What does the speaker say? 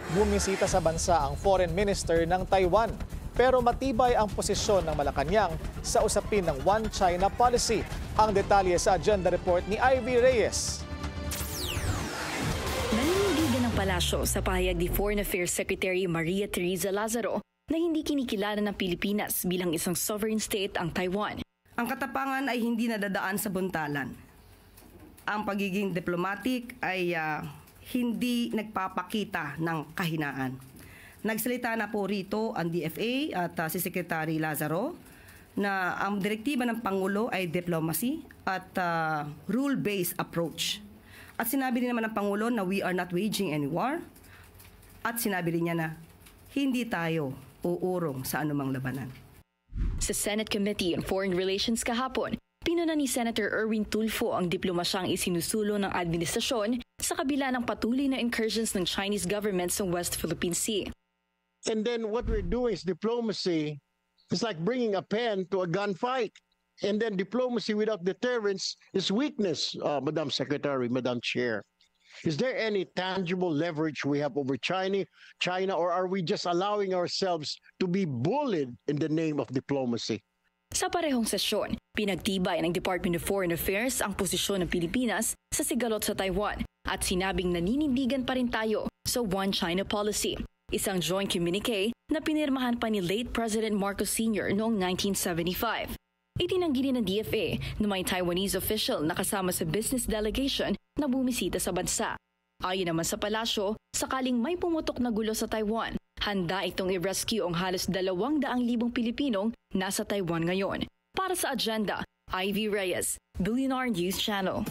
Bumisita sa bansa ang Foreign Minister ng Taiwan. Pero matibay ang posisyon ng Malacanang sa usapin ng One China policy. Ang detalye sa agenda report ni Ivy Reyes. Naninindigan ng palasyo sa pahayag ni Foreign Affairs Secretary Maria Teresa Lazaro na hindi kinikilala ng Pilipinas bilang isang sovereign state ang Taiwan. Ang katapangan ay hindi nadadaan sa buntalan. Ang pagiging diplomatic ay hindi nagpapakita ng kahinaan. Nagsalita na po rito ang DFA at si Secretary Lazaro na ang direktiba ng Pangulo ay diplomacy at rule-based approach. At sinabi rin naman ng Pangulo na we are not waging any war. At sinabi rin niya na hindi tayo uurong sa anumang labanan. Sa Senate Committee on Foreign Relations kahapon, pinuna ni Senator Erwin Tulfo ang diplomasyang isinusulo ng administrasyon sa kabila ng patuloy na incursions ng Chinese government sa West Philippine Sea. And then what we're doing is diplomacy. It's like bringing a pen to a gunfight. And then diplomacy without deterrence is weakness, Madam Secretary, Madam Chair. Is there any tangible leverage we have over China, or are we just allowing ourselves to be bullied in the name of diplomacy? Sa parehong sesyon, pinagtibay ng Department of Foreign Affairs ang posisyon ng Pilipinas sa sigalot sa Taiwan at sinabing naninindigan pa rin tayo sa One China policy. Isang joint communique na pinirmahan pa ni late President Marcos Sr. noong 1975. Itinanggi rin ng DFA na may Taiwanese official na kasama sa business delegation na bumisita sa bansa. Ayon naman sa palasyo, sakaling may pumutok na gulo sa Taiwan, handa itong i-rescue ang halos 200,000 Pilipinong nasa Taiwan ngayon. Para sa agenda, Ivy Reyes, Billionaire News Channel.